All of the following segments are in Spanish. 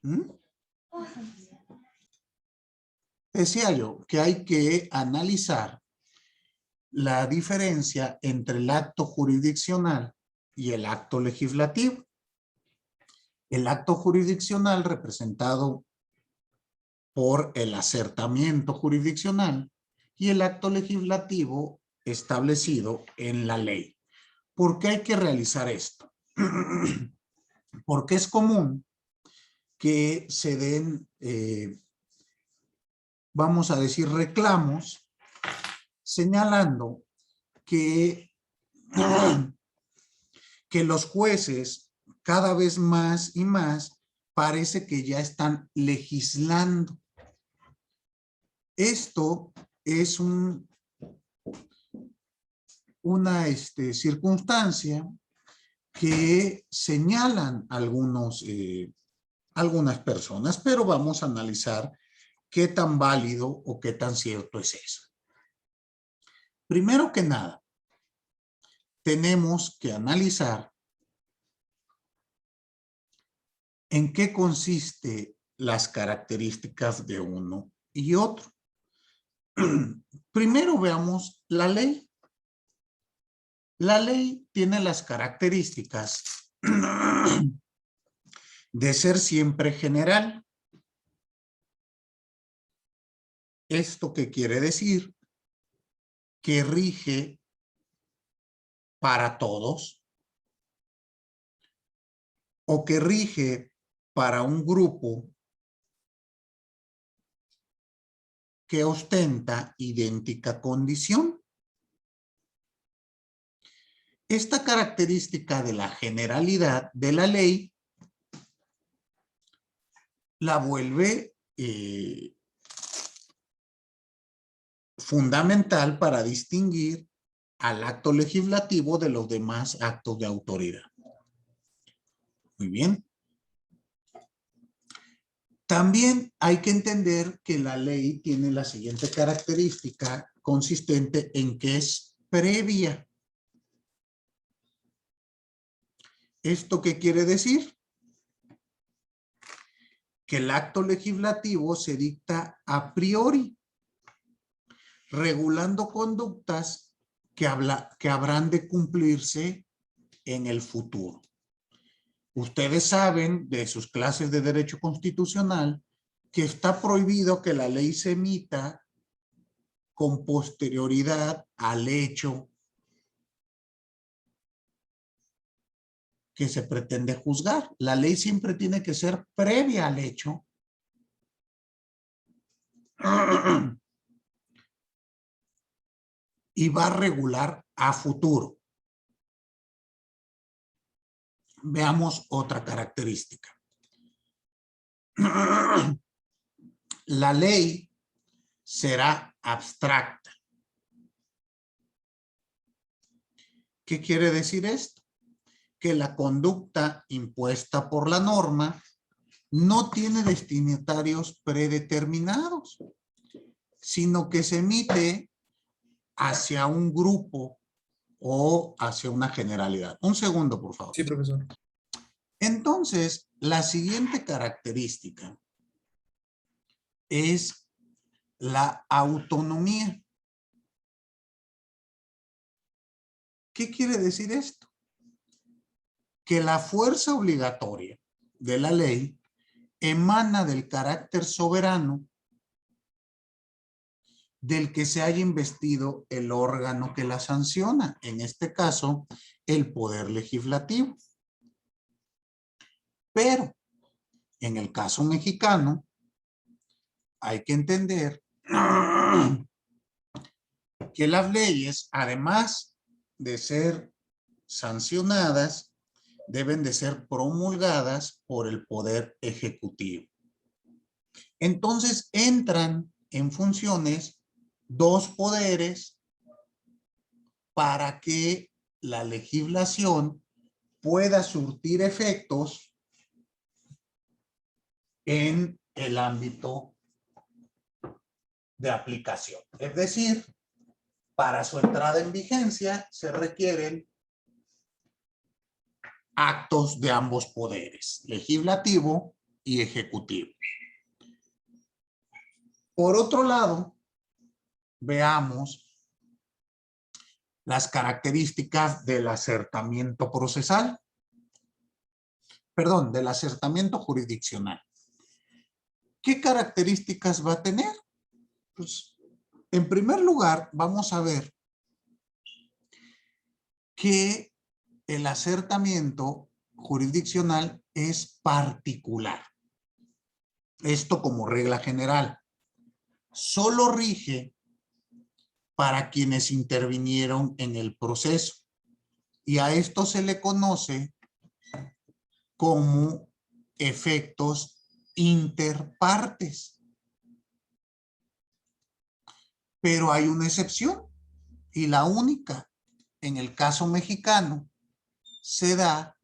¿Mm? Decía yo que hay que analizar la diferencia entre el acto jurisdiccional y el acto legislativo. El acto jurisdiccional representado por el acertamiento jurisdiccional y el acto legislativo establecido en la ley. ¿Por qué hay que realizar esto? Porque es común que se den, vamos a decir, reclamos señalando que, que los jueces cada vez más y más parece que ya están legislando. Esto es una circunstancia que señalan algunas personas, pero vamos a analizar qué tan válido o qué tan cierto es eso. Primero que nada, tenemos que analizar en qué consiste las características de uno y otro. Primero veamos la ley. La ley tiene las características de ser siempre general. ¿Esto qué quiere decir? Que rige para todos o que rige para un grupo que ostenta idéntica condición. Esta característica de la generalidad de la ley la vuelve fundamental para distinguir al acto legislativo de los demás actos de autoridad. Muy bien. También hay que entender que la ley tiene la siguiente característica consistente en que es previa. ¿Esto qué quiere decir? Que el acto legislativo se dicta a priori, regulando conductas que habrán de cumplirse en el futuro. Ustedes saben de sus clases de Derecho Constitucional que está prohibido que la ley se emita con posterioridad al hecho que se pretende juzgar. La ley siempre tiene que ser previa al hecho y va a regular a futuro. Veamos otra característica. La ley será abstracta. ¿Qué quiere decir esto? Que la conducta impuesta por la norma no tiene destinatarios predeterminados, sino que se emite hacia un grupo o hacia una generalidad. Un segundo, por favor. Sí, profesor. Entonces, la siguiente característica es la autonomía. ¿Qué quiere decir esto? Que la fuerza obligatoria de la ley emana del carácter soberano del que se haya investido el órgano que la sanciona, en este caso, el Poder Legislativo. Pero, en el caso mexicano, hay que entender que las leyes, además de ser sancionadas, deben de ser promulgadas por el Poder Ejecutivo. Entonces, entran en funciones dos poderes para que la legislación pueda surtir efectos en el ámbito de aplicación. Es decir, para su entrada en vigencia se requieren actos de ambos poderes, legislativo y ejecutivo. Por otro lado, veamos las características del acertamiento procesal. Perdón, del acertamiento jurisdiccional. ¿Qué características va a tener? Pues, en primer lugar, vamos a ver que el acertamiento jurisdiccional es particular. Esto como regla general. Solo rige para quienes intervinieron en el proceso. Y a esto se le conoce como efectos interpartes. Pero hay una excepción, y la única en el caso mexicano se da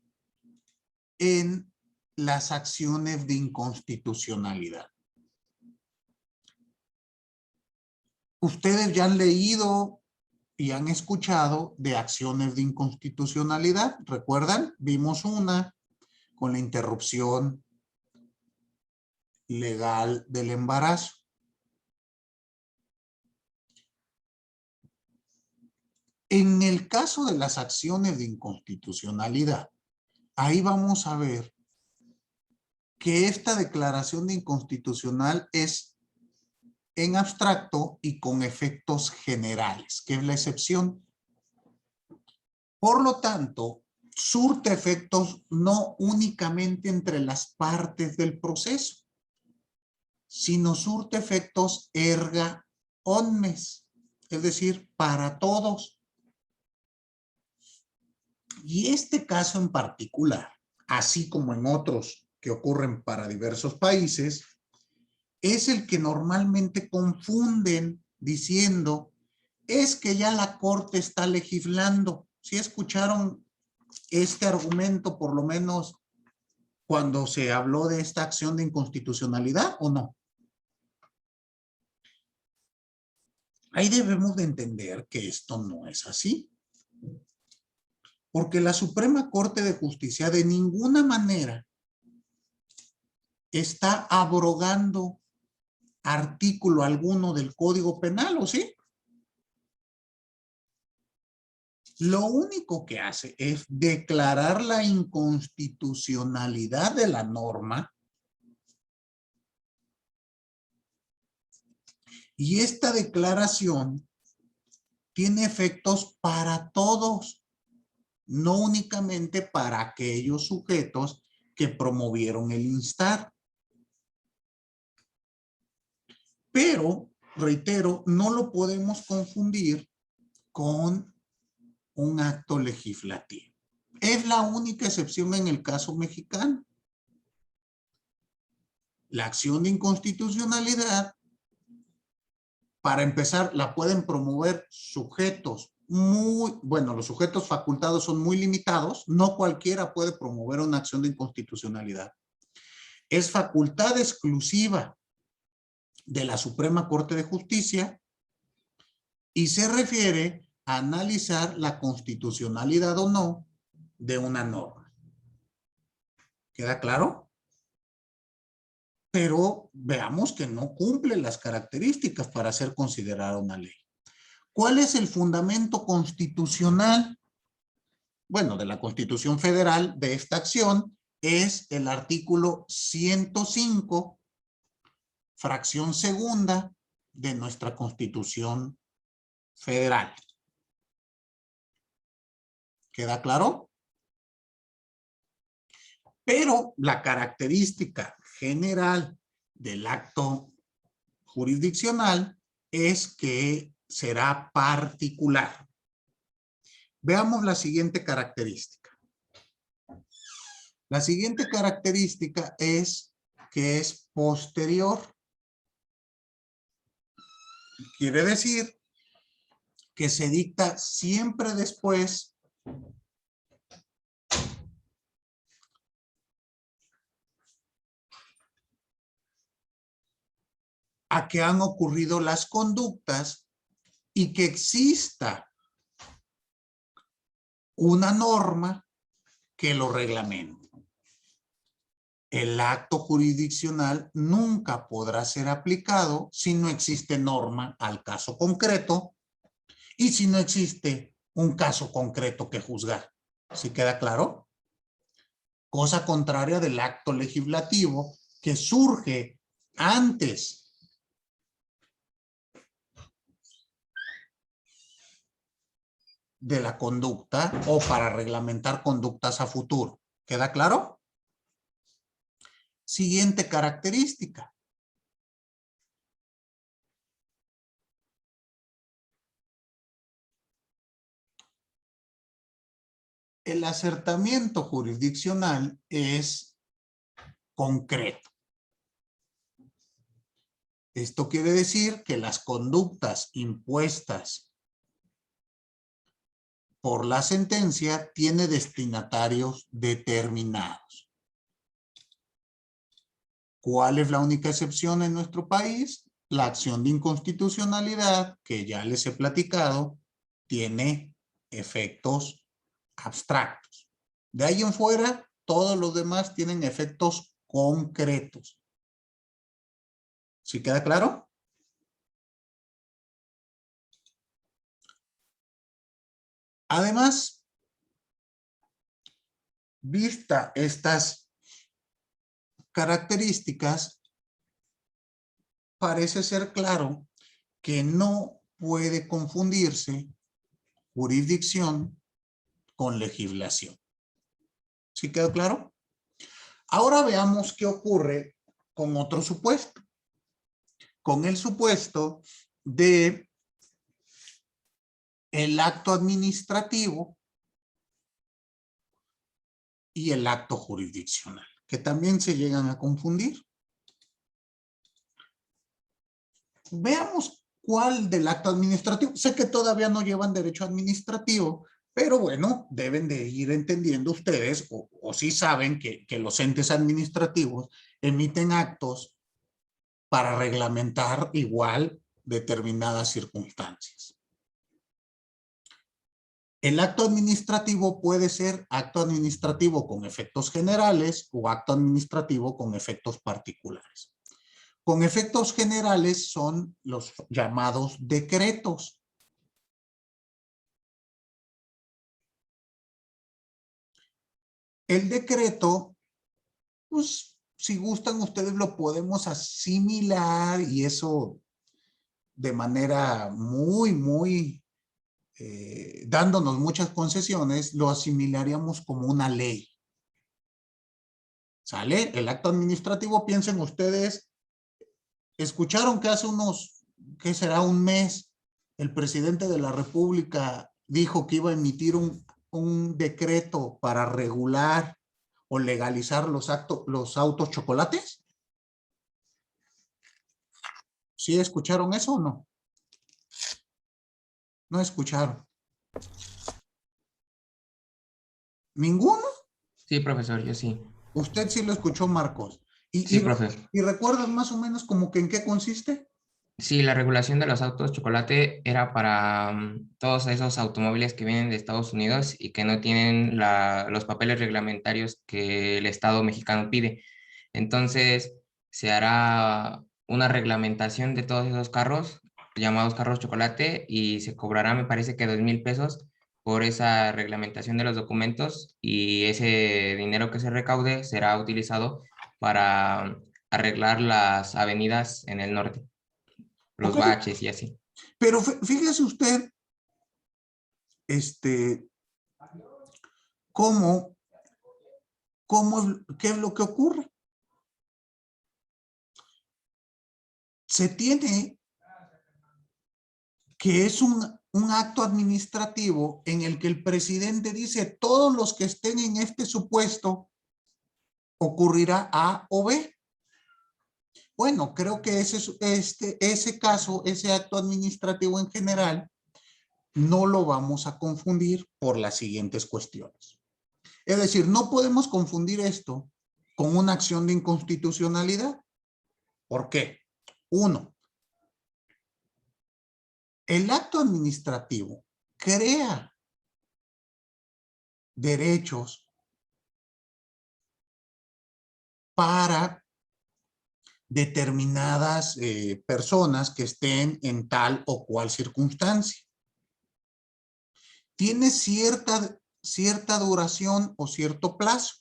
en las acciones de inconstitucionalidad. Ustedes ya han leído y han escuchado de acciones de inconstitucionalidad. ¿Recuerdan? Vimos una con la interrupción legal del embarazo. En el caso de las acciones de inconstitucionalidad, ahí vamos a ver que esta declaración de inconstitucional es en abstracto y con efectos generales, que es la excepción. Por lo tanto, surte efectos no únicamente entre las partes del proceso, sino surte efectos erga omnes, es decir, para todos. Y este caso en particular, así como en otros que ocurren para diversos países, es el que normalmente confunden diciendo, es que ya la Corte está legislando. ¿Sí escucharon este argumento, por lo menos cuando se habló de esta acción de inconstitucionalidad o no? Ahí debemos de entender que esto no es así. Porque la Suprema Corte de Justicia de ninguna manera está abrogando artículo alguno del Código Penal, ¿o sí? Lo único que hace es declarar la inconstitucionalidad de la norma, y esta declaración tiene efectos para todos, no únicamente para aquellos sujetos que promovieron el instar. Pero, reitero, no lo podemos confundir con un acto legislativo. Es la única excepción en el caso mexicano. La acción de inconstitucionalidad, para empezar, la pueden promover sujetos los sujetos facultados son muy limitados, no cualquiera puede promover una acción de inconstitucionalidad. Es facultad exclusiva de la Suprema Corte de Justicia y se refiere a analizar la constitucionalidad o no de una norma. ¿Queda claro? Pero veamos que no cumple las características para ser considerada una ley. ¿Cuál es el fundamento constitucional? Bueno, de la Constitución Federal de esta acción es el artículo 105, fracción segunda de nuestra Constitución Federal. ¿Queda claro? Pero la característica general del acto jurisdiccional es que será particular. Veamos la siguiente característica. La siguiente característica es que es posterior. Quiere decir que se dicta siempre después a que han ocurrido las conductas y que exista una norma que lo reglamente. El acto jurisdiccional nunca podrá ser aplicado si no existe norma al caso concreto y si no existe un caso concreto que juzgar. ¿Sí queda claro? Cosa contraria del acto legislativo que surge antes de la conducta o para reglamentar conductas a futuro. ¿Queda claro? Siguiente característica. El acertamiento jurisdiccional es concreto. Esto quiere decir que las conductas impuestas por la sentencia tiene destinatarios determinados. ¿Cuál es la única excepción en nuestro país? La acción de inconstitucionalidad, que ya les he platicado, tiene efectos abstractos. De ahí en fuera, todos los demás tienen efectos concretos. ¿Sí queda claro? Además, vista estas características, parece ser claro que no puede confundirse jurisdicción con legislación. ¿Sí quedó claro? Ahora veamos qué ocurre con otro supuesto. Con el supuesto de el acto administrativo y el acto jurisdiccional, que también se llegan a confundir. Veamos cuál del acto administrativo. Sé que todavía no llevan derecho administrativo, pero bueno, deben de ir entendiendo ustedes, o sí saben que los entes administrativos emiten actos para reglamentar igual determinadas circunstancias. El acto administrativo puede ser acto administrativo con efectos generales o acto administrativo con efectos particulares. Con efectos generales son los llamados decretos. El decreto, pues si gustan ustedes lo podemos asimilar y eso de manera muy dándonos muchas concesiones, lo asimilaríamos como una ley. ¿Sale? El acto administrativo, piensen ustedes, escucharon que hace unos, ¿qué será? Un mes, el presidente de la República dijo que iba a emitir un decreto para regular o legalizar los autos chocolates. ¿Sí escucharon eso o no? No escucharon. ¿Ninguno? Sí, profesor, yo sí. Usted sí lo escuchó, Marcos. Sí, profe. ¿Y recuerdas más o menos como que en qué consiste? Sí, la regulación de los autos chocolate era para todos esos automóviles que vienen de Estados Unidos y que no tienen los papeles reglamentarios que el Estado mexicano pide. Entonces, se hará una reglamentación de todos esos carros, llamados carros chocolate, y se cobrará, me parece que 2,000 pesos por esa reglamentación de los documentos, y ese dinero que se recaude será utilizado para arreglar las avenidas en el norte, los Ok, baches y así. pero fíjese usted, cómo, qué es lo que ocurre. Se tiene que es un acto administrativo en el que el presidente dice todos los que estén en este supuesto ocurrirá A o B. Bueno, creo que ese caso, ese acto administrativo en general, no lo vamos a confundir por las siguientes cuestiones. Es decir, no podemos confundir esto con una acción de inconstitucionalidad. ¿Por qué? Uno, el acto administrativo crea derechos para determinadas personas que estén en tal o cual circunstancia. Tiene cierta duración o cierto plazo.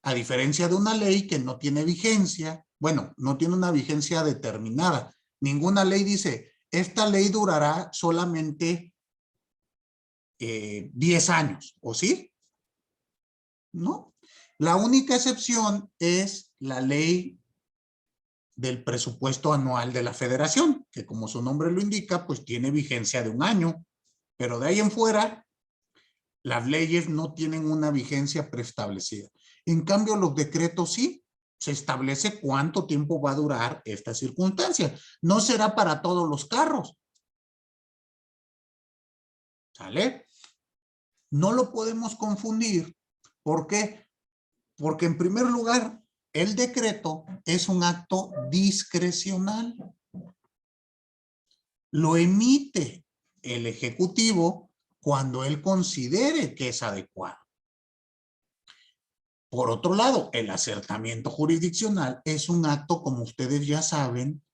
A diferencia de una ley que no tiene vigencia, bueno, no tiene una vigencia determinada. Ninguna ley dice, esta ley durará solamente 10 años, ¿o sí? No. La única excepción es la ley del presupuesto anual de la federación, que como su nombre lo indica, pues tiene vigencia de un año, pero de ahí en fuera, las leyes no tienen una vigencia preestablecida. En cambio, los decretos sí, se establece cuánto tiempo va a durar esta circunstancia. No será para todos los carros. ¿Sale? No lo podemos confundir. ¿Por qué? Porque en primer lugar, el decreto es un acto discrecional. Lo emite el Ejecutivo cuando él considere que es adecuado. Por otro lado, el acertamiento jurisdiccional es un acto, como ustedes ya saben,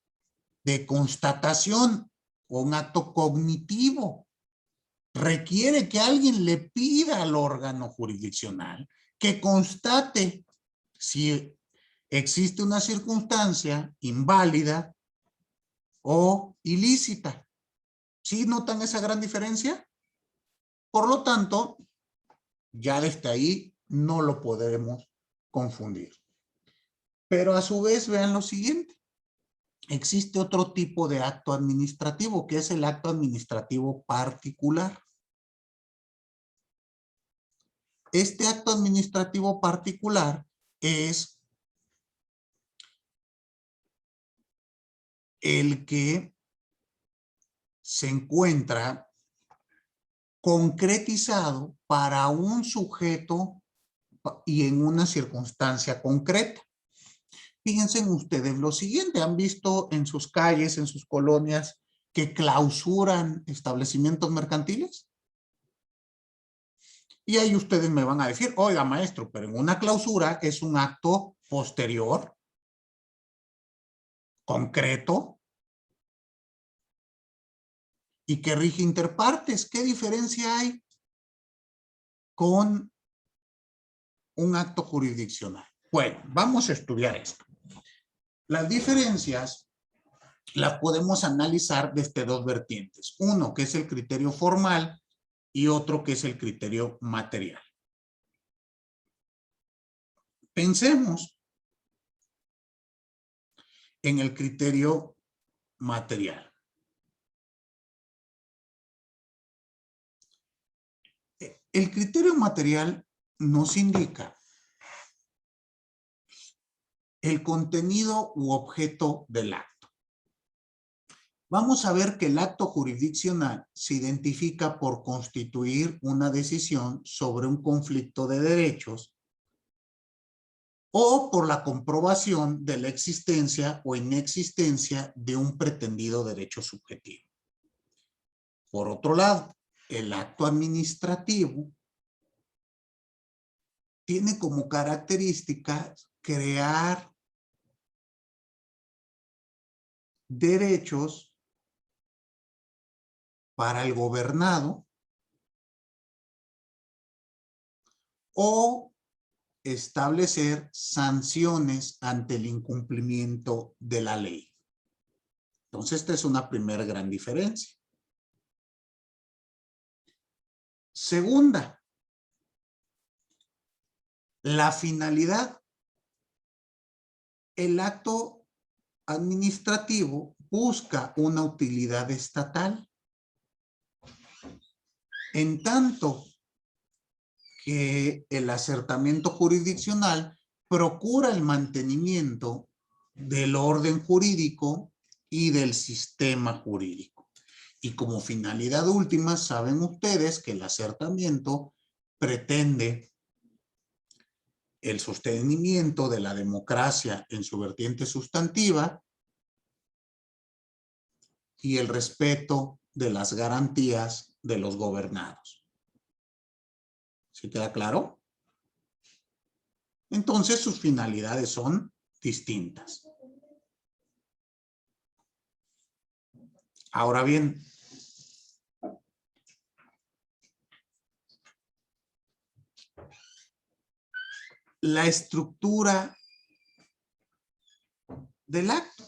de constatación o un acto cognitivo. Requiere que alguien le pida al órgano jurisdiccional que constate si existe una circunstancia inválida o ilícita. ¿Sí notan esa gran diferencia? Por lo tanto, ya desde ahí no lo podremos confundir. Pero a su vez, vean lo siguiente. Existe otro tipo de acto administrativo, que es el acto administrativo particular. Este acto administrativo particular es el que se encuentra concretizado para un sujeto y en una circunstancia concreta. Fíjense ustedes lo siguiente, han visto en sus calles, en sus colonias, que clausuran establecimientos mercantiles. Y ahí ustedes me van a decir, oiga maestro, pero en una clausura es un acto posterior, concreto, y que rige interpartes. ¿Qué diferencia hay con un acto jurisdiccional? Bueno, vamos a estudiar esto. Las diferencias las podemos analizar desde dos vertientes. Uno, que es el criterio formal, y otro, que es el criterio material. Pensemos en el criterio material. El criterio material nos indica el contenido u objeto del acto. Vamos a ver que el acto jurisdiccional se identifica por constituir una decisión sobre un conflicto de derechos o por la comprobación de la existencia o inexistencia de un pretendido derecho subjetivo. Por otro lado, el acto administrativo tiene como característica crear derechos para el gobernado o establecer sanciones ante el incumplimiento de la ley. Entonces, esta es una primera gran diferencia. Segunda, la finalidad. El acto administrativo busca una utilidad estatal, en tanto que el acertamiento jurisdiccional procura el mantenimiento del orden jurídico y del sistema jurídico. Y como finalidad última, saben ustedes que el acertamiento pretende el sostenimiento de la democracia en su vertiente sustantiva y el respeto de las garantías de los gobernados. ¿Sí queda claro? Entonces sus finalidades son distintas. Ahora bien, la estructura del acto.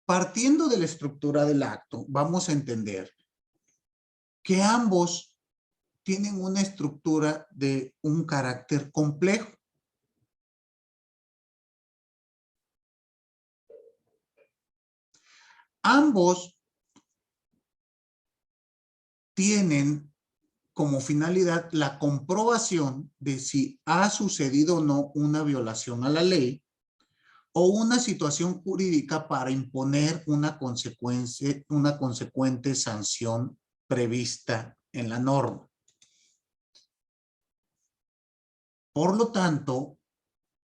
Partiendo de la estructura del acto, vamos a entender que ambos tienen una estructura de un carácter complejo. Ambos tienen como finalidad la comprobación de si ha sucedido o no una violación a la ley o una situación jurídica para imponer una consecuente sanción prevista en la norma. Por lo tanto,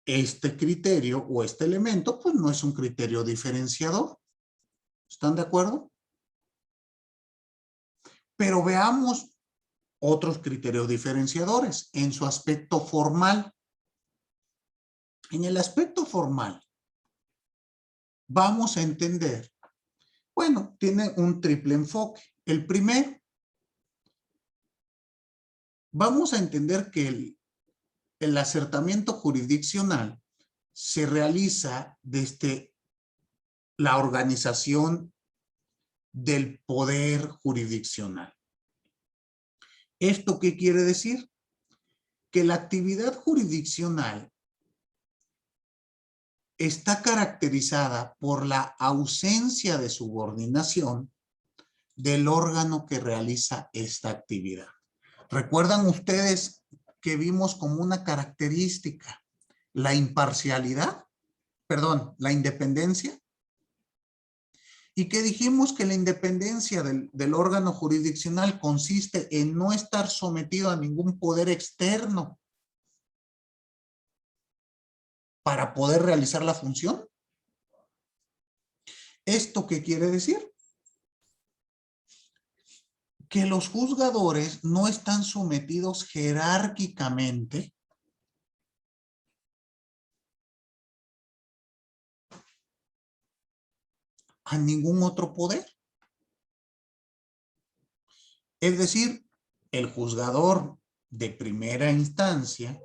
este criterio o este elemento, pues no es un criterio diferenciador. ¿Están de acuerdo? Pero veamos otros criterios diferenciadores en su aspecto formal. En el aspecto formal, vamos a entender, bueno, tiene un triple enfoque. El primero, vamos a entender que el acertamiento jurisdiccional se realiza desde la organización del poder jurisdiccional. ¿Esto qué quiere decir? Que la actividad jurisdiccional está caracterizada por la ausencia de subordinación del órgano que realiza esta actividad. ¿Recuerdan ustedes que vimos como una característica la imparcialidad? Perdón, la independencia. Y que dijimos que la independencia del órgano jurisdiccional consiste en no estar sometido a ningún poder externo para poder realizar la función. ¿Esto qué quiere decir? Que los juzgadores no están sometidos jerárquicamente a ningún otro poder. Es decir, el juzgador de primera instancia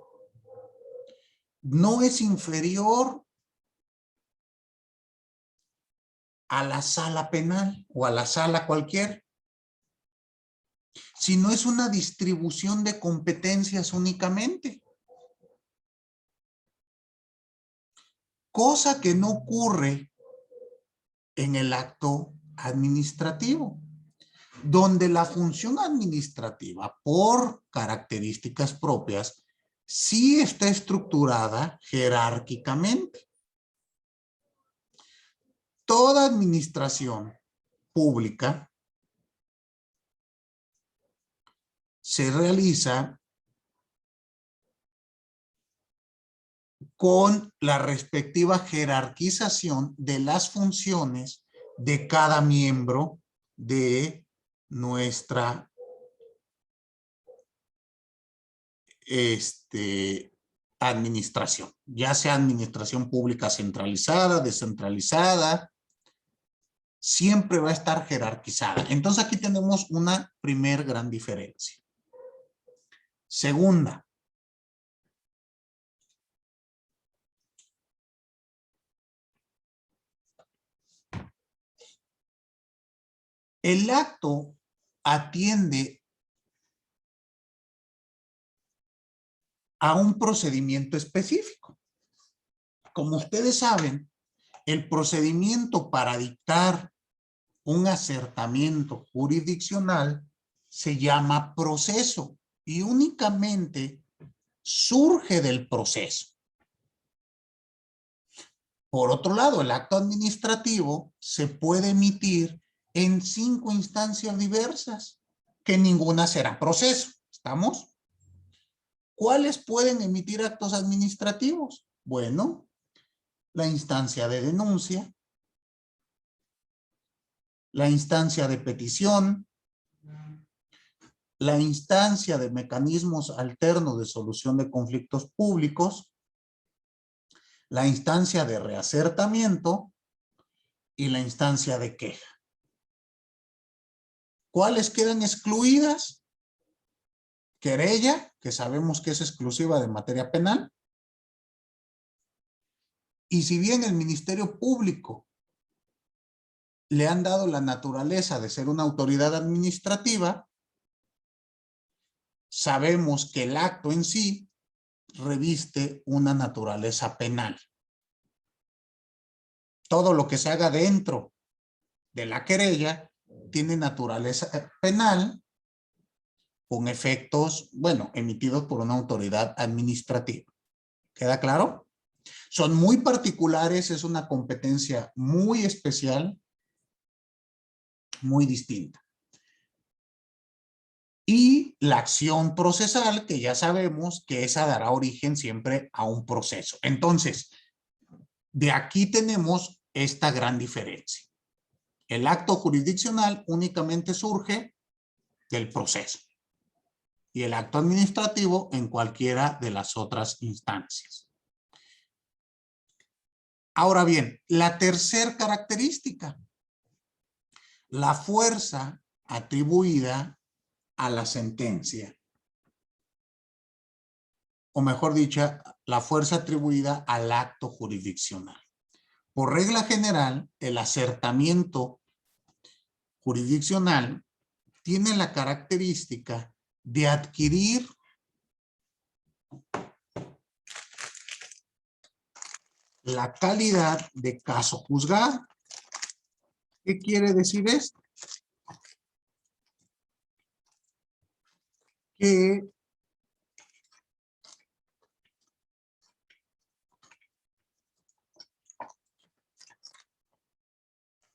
no es inferior a la sala penal o a la sala cualquiera, sino es una distribución de competencias únicamente. Cosa que no ocurre en el acto administrativo, donde la función administrativa, por características propias, sí está estructurada jerárquicamente. Toda administración pública se realiza con la respectiva jerarquización de las funciones de cada miembro de nuestra administración, ya sea administración pública centralizada, descentralizada, siempre va a estar jerarquizada. Entonces aquí tenemos una primer gran diferencia. Segunda, el acto atiende a un procedimiento específico. Como ustedes saben, el procedimiento para dictar un acertamiento jurisdiccional se llama proceso y únicamente surge del proceso. Por otro lado, el acto administrativo se puede emitir en 5 instancias diversas, que ninguna será proceso. ¿Estamos? ¿Cuáles pueden emitir actos administrativos? Bueno, la instancia de denuncia, la instancia de petición, la instancia de mecanismos alternos de solución de conflictos públicos, la instancia de reacertamiento y la instancia de queja. ¿Cuáles quedan excluidas? Querella, que sabemos que es exclusiva de materia penal. Y si bien el Ministerio Público le han dado la naturaleza de ser una autoridad administrativa, sabemos que el acto en sí reviste una naturaleza penal. Todo lo que se haga dentro de la querella tiene naturaleza penal con efectos, bueno, emitidos por una autoridad administrativa. ¿Queda claro? Son muy particulares, es una competencia muy especial, muy distinta. Y la acción procesal, que ya sabemos que esa dará origen siempre a un proceso. Entonces, de aquí tenemos esta gran diferencia. El acto jurisdiccional únicamente surge del proceso y el acto administrativo en cualquiera de las otras instancias. Ahora bien, la tercera característica, la fuerza atribuida a la sentencia, o mejor dicho, la fuerza atribuida al acto jurisdiccional. Por regla general, el acertamiento jurisdiccional tiene la característica de adquirir la calidad de caso juzgado. ¿Qué quiere decir esto? Que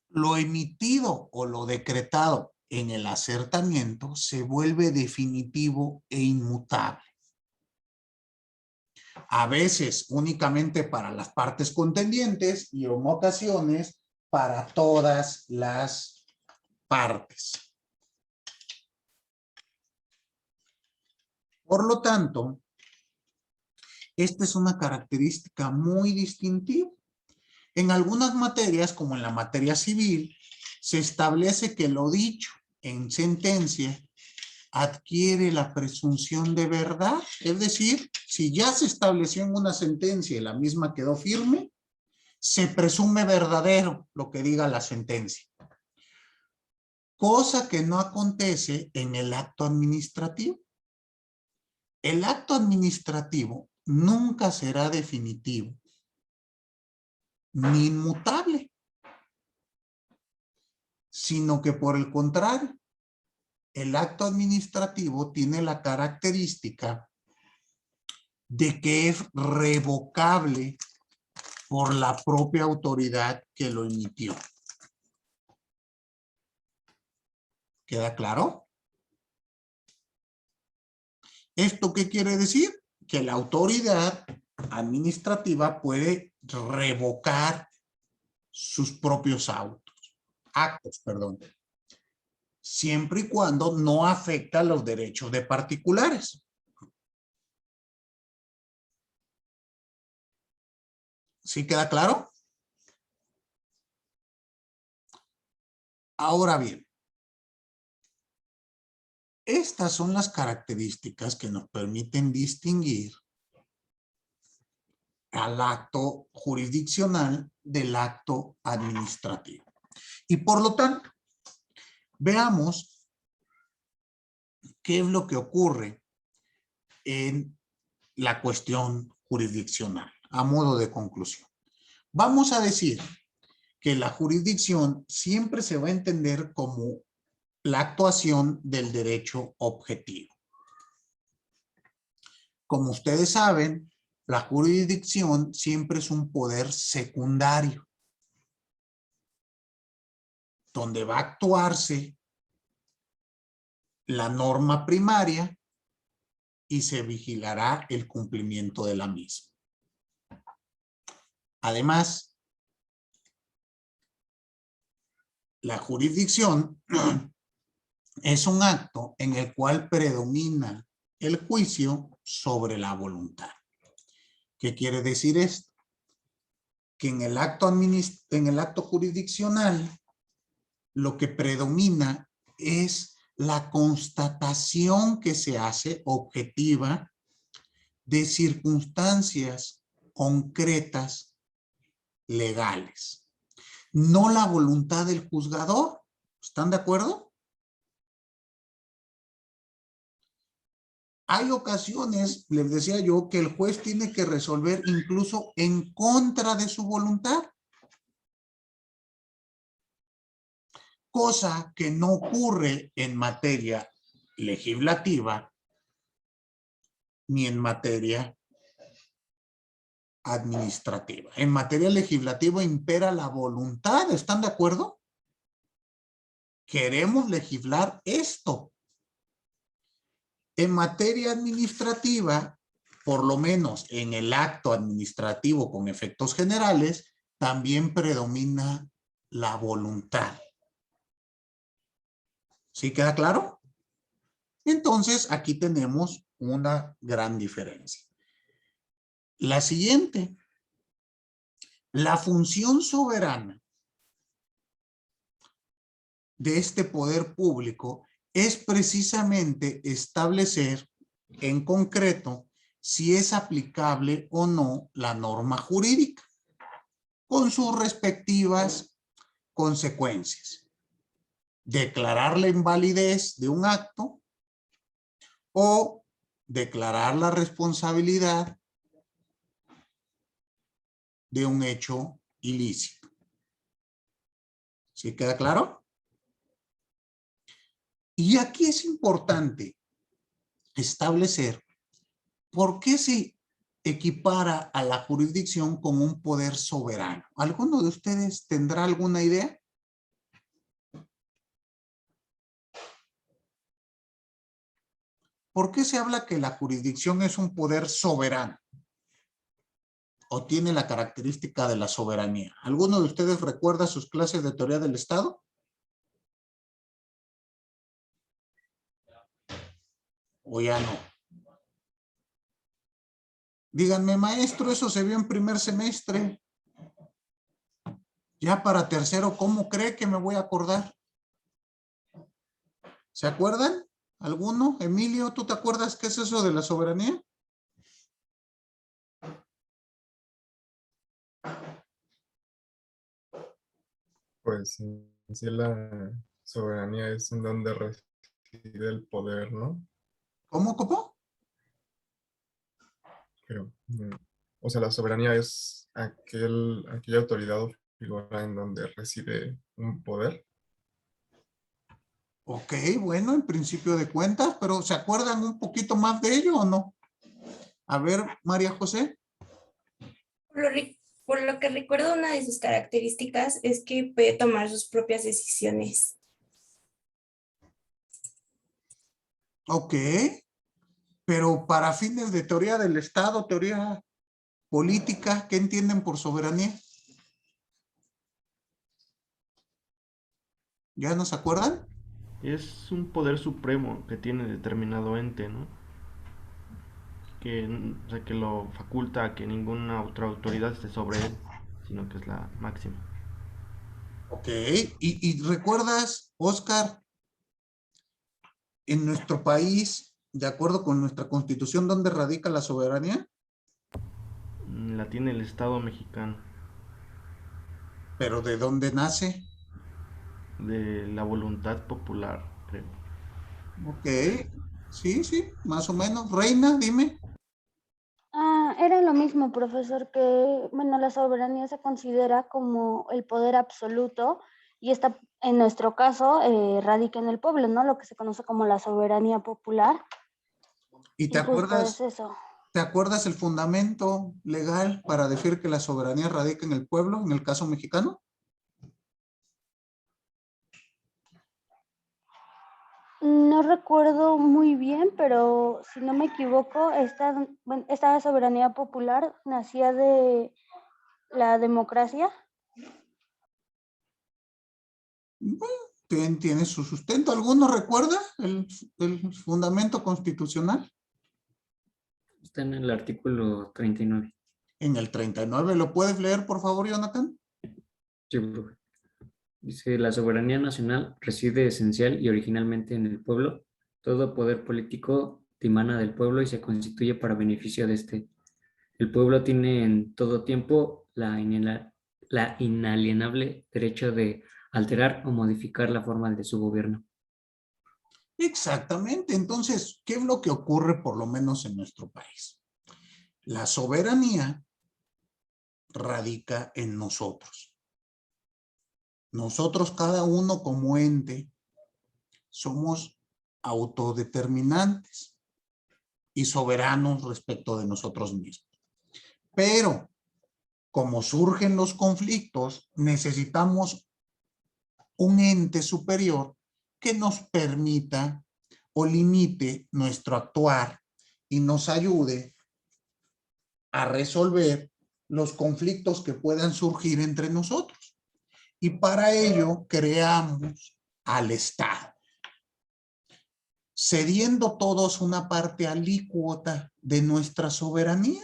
lo emitido o lo decretado en el acertamiento se vuelve definitivo e inmutable. A veces únicamente para las partes contendientes y en ocasiones para todas las partes. Por lo tanto, esta es una característica muy distintiva. En algunas materias, como en la materia civil, se establece que lo dicho en sentencia adquiere la presunción de verdad. Es decir, si ya se estableció en una sentencia y la misma quedó firme, se presume verdadero lo que diga la sentencia. Cosa que no acontece en el acto administrativo. El acto administrativo nunca será definitivo ni inmutable, sino que por el contrario, el acto administrativo tiene la característica de que es revocable por la propia autoridad que lo emitió. ¿Queda claro? ¿Esto qué quiere decir? Que la autoridad administrativa puede revocar sus propios actos, siempre y cuando no afecta los derechos de particulares. ¿Sí queda claro? Ahora bien, estas son las características que nos permiten distinguir al acto jurisdiccional del acto administrativo. Y por lo tanto, veamos qué es lo que ocurre en la cuestión jurisdiccional, a modo de conclusión. Vamos a decir que la jurisdicción siempre se va a entender como la actuación del derecho objetivo. Como ustedes saben, la jurisdicción siempre es un poder secundario, donde va a actuarse la norma primaria y se vigilará el cumplimiento de la misma. Además, la jurisdicción es un acto en el cual predomina el juicio sobre la voluntad. ¿Qué quiere decir esto? Que en el acto jurisdiccional lo que predomina es la constatación que se hace objetiva de circunstancias concretas legales, no la voluntad del juzgador. ¿Están de acuerdo? Hay ocasiones, les decía yo, que el juez tiene que resolver incluso en contra de su voluntad, cosa que no ocurre en materia legislativa ni en materia administrativa. En materia legislativa impera la voluntad, ¿están de acuerdo? Queremos legislar esto. En materia administrativa, por lo menos en el acto administrativo con efectos generales, también predomina la voluntad. ¿Sí queda claro? Entonces, aquí tenemos una gran diferencia. La siguiente, la función soberana de este poder público es precisamente establecer en concreto si es aplicable o no la norma jurídica, con sus respectivas consecuencias. Declarar la invalidez de un acto o declarar la responsabilidad de un hecho ilícito. ¿Sí queda claro? Y aquí es importante establecer por qué se equipara a la jurisdicción con un poder soberano. ¿Alguno de ustedes tendrá alguna idea? ¿Por qué se habla que la jurisdicción es un poder soberano? ¿O tiene la característica de la soberanía? ¿Alguno de ustedes recuerda sus clases de teoría del Estado? ¿O ya no? Díganme, maestro, eso se vio en primer semestre. Ya para tercero, ¿cómo cree que me voy a acordar? ¿Se acuerdan? ¿Alguno? Emilio, ¿tú te acuerdas qué es eso de la soberanía? Pues en sí la soberanía es en donde reside el poder, ¿no? ¿Cómo, cómo? Pero, o sea, la soberanía es aquella autoridad o figura en donde reside un poder. Ok, bueno, en principio de cuentas, pero ¿se acuerdan un poquito más de ello o no? A ver, María José. Por lo, por lo que recuerdo, una de sus características es que puede tomar sus propias decisiones. Ok, pero para fines de teoría del Estado, teoría política, ¿qué entienden por soberanía? ¿Ya no se acuerdan? Es un poder supremo que tiene determinado ente, ¿no? Que, o sea, que lo faculta a que ninguna otra autoridad esté sobre él, sino que es la máxima. Ok, y recuerdas, Oscar, en nuestro país, de acuerdo con nuestra constitución, ¿dónde radica la soberanía? La tiene el Estado mexicano, ¿Pero de dónde nace? de la voluntad popular, creo. Ok, sí, sí, más o menos. Reina, dime. Era lo mismo, profesor, que, bueno, la soberanía se considera como el poder absoluto y esta, en nuestro caso, radica en el pueblo, ¿no? Lo que se conoce como la soberanía popular. ¿Y Y justo es eso. te acuerdas el fundamento legal para decir que la soberanía radica en el pueblo, en el caso mexicano? No recuerdo muy bien, pero si no me equivoco, esta soberanía popular nacía de la democracia. Bueno, tiene su sustento. ¿Alguno recuerda el fundamento constitucional? Está en el artículo 39. En el 39. ¿Lo puedes leer, por favor, Jonathan? Sí, profe. Dice, la soberanía nacional reside esencial y originalmente en el pueblo. Todo poder político dimana del pueblo y se constituye para beneficio de este. El pueblo tiene en todo tiempo la inalienable derecho de alterar o modificar la forma de su gobierno. Exactamente. Entonces, ¿qué es lo que ocurre por lo menos en nuestro país? La soberanía radica en nosotros. Nosotros, cada uno como ente, somos autodeterminantes y soberanos respecto de nosotros mismos. Pero, como surgen los conflictos, necesitamos un ente superior que nos permita o limite nuestro actuar y nos ayude a resolver los conflictos que puedan surgir entre nosotros. Y para ello creamos al Estado, cediendo todos una parte alícuota de nuestra soberanía.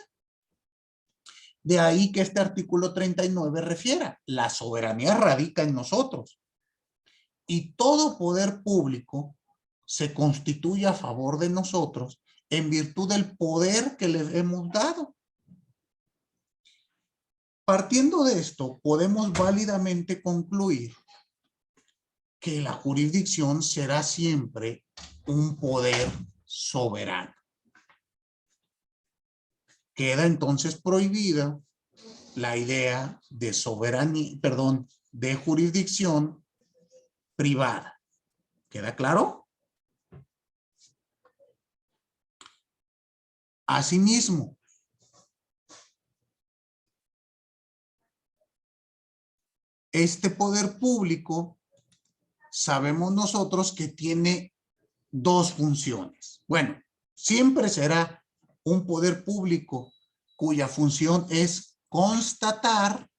De ahí que este artículo 39 refiera, la soberanía radica en nosotros. Y todo poder público se constituye a favor de nosotros en virtud del poder que les hemos dado. Partiendo de esto, podemos válidamente concluir que la jurisdicción será siempre un poder soberano. Queda entonces prohibida la idea de soberanía, de jurisdicción privada. ¿Queda claro? Asimismo, este poder público, sabemos nosotros que tiene dos funciones. Bueno, siempre será un poder público cuya función es constatar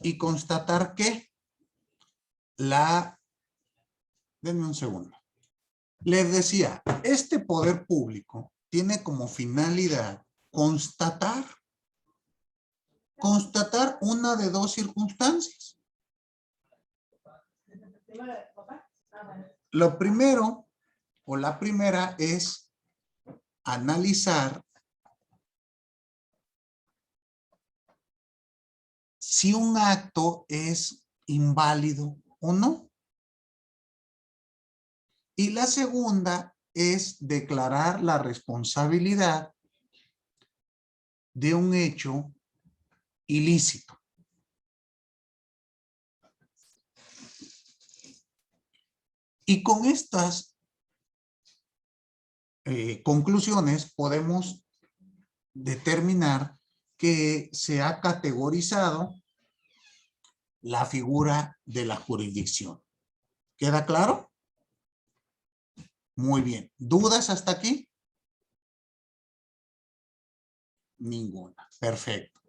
y constatar que denme un segundo. Les decía, este poder público tiene como finalidad constatar una de dos circunstancias. Lo primero o la primera es analizar si un acto es inválido o no. Y la segunda es declarar la responsabilidad de un hecho ilícito. Y con estas conclusiones podemos determinar que se ha categorizado la figura de la jurisdicción. ¿Queda claro? Muy bien. ¿Dudas hasta aquí? Ninguna. Perfecto.